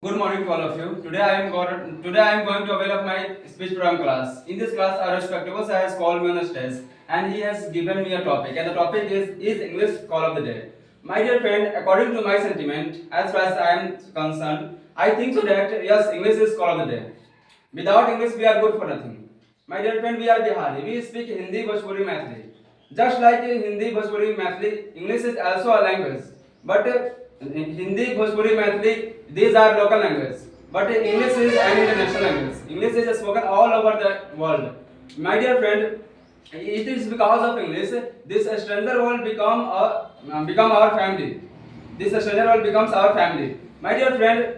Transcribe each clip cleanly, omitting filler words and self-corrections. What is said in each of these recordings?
Good morning to all of you. Today I am going to avail of my speech program class. In this class, our respectable sir has called me on a stage and he has given me a topic. And the topic is English call of the day. My dear friend, according to my sentiment, as far as I am concerned, I think so that yes, English is call of the day. Without English, we are good for nothing. My dear friend, we are Bihari. We speak Hindi, Bhojpuri, Maithili. Just like Hindi, Bhojpuri, Maithili, English is also a language. But Hindi, Bhojpuri, Maithili, these are local languages. But English is an international language. English is spoken all over the world. My dear friend, it is because of English this stranger world become our family. This stranger world becomes our family. My dear friend,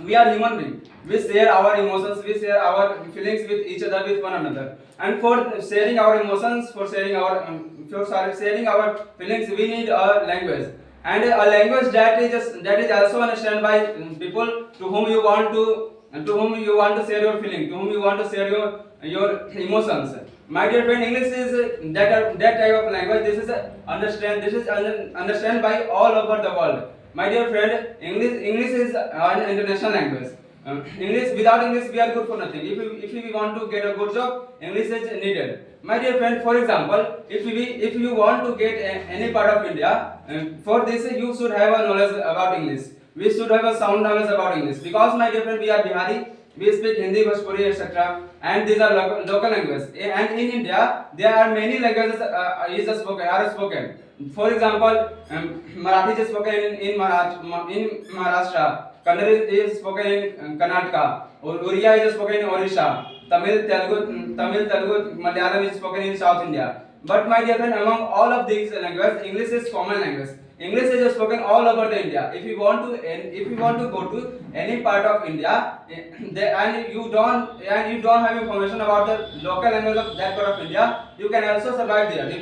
we are human beings. We share our emotions, we share our feelings with each other, with one another. And for sharing our emotions, for sharing our feelings, we need a language. And a language that is also understood by people to whom you want to share your feeling, to whom you want to share your emotions. My dear friend, English is that type of language. This is understand by all over the world. My dear friend, English is an international language. Without English we are good for nothing. If we want to get a good job, English is needed. My dear friend, for example, if you want to get any part of India, for this you should have a knowledge about English. We should have a sound knowledge about English because my dear friend, we are Bihari. We speak Hindi, Bhojpuri, etc. And these are local languages. And in India, there are many languages are spoken. For example, Marathi is spoken in Maharashtra. Kannada is spoken in Karnataka. Oriya is spoken in Orissa. Tamil, Telugu, Malayalam is spoken in South India. But my dear friend, among all of these languages, English is common language. English is spoken all over the India. If you want to go to any part of India, and you don't have information about the local language of that part of India, you can also survive there. You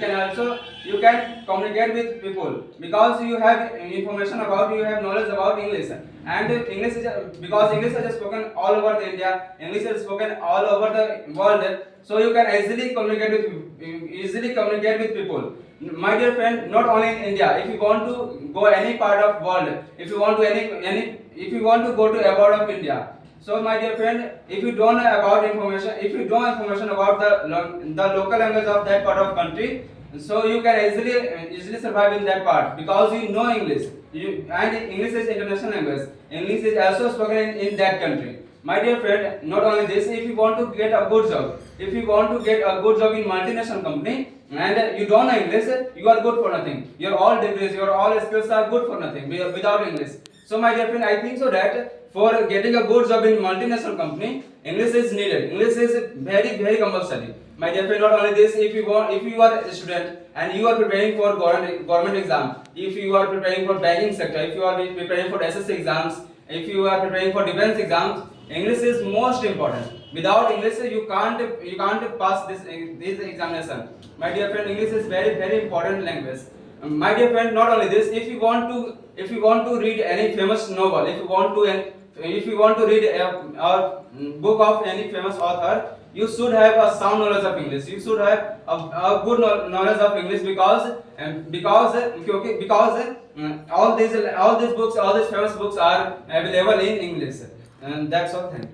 can communicate with people because you have information about, you have knowledge about English. And English is because English is spoken all over the India. English is spoken all over the world. So you can easily communicate with people. My dear friend, not only in India, if you want to go any part of world, if you want to go to abroad of India, so my dear friend, if you don't know information about the local language of that part of country, so you can easily survive in that part because you know English. And English is international language. English is also spoken in that country. My dear friend, not only this, if you want to get a good job, in multinational company, and you don't know English, you are good for nothing. Your all degrees, your all skills are good for nothing without English. So my dear friend, I think so that for getting a good job in multinational company, English is needed. English is very, very compulsory. My dear friend, not only this, if you are a student and you are preparing for government exam, if you are preparing for banking sector, if you are preparing for SSC exams, if you are preparing for defense exams, English is most important. Without English, you can't pass this examination. My dear friend, English is very, very important language. My dear friend, not only this, if you want to read any famous novel, if you want to read a book of any famous author, you should have a sound knowledge of English. You should have a good knowledge of English because all these famous books are available in English. And that's all. Thank you.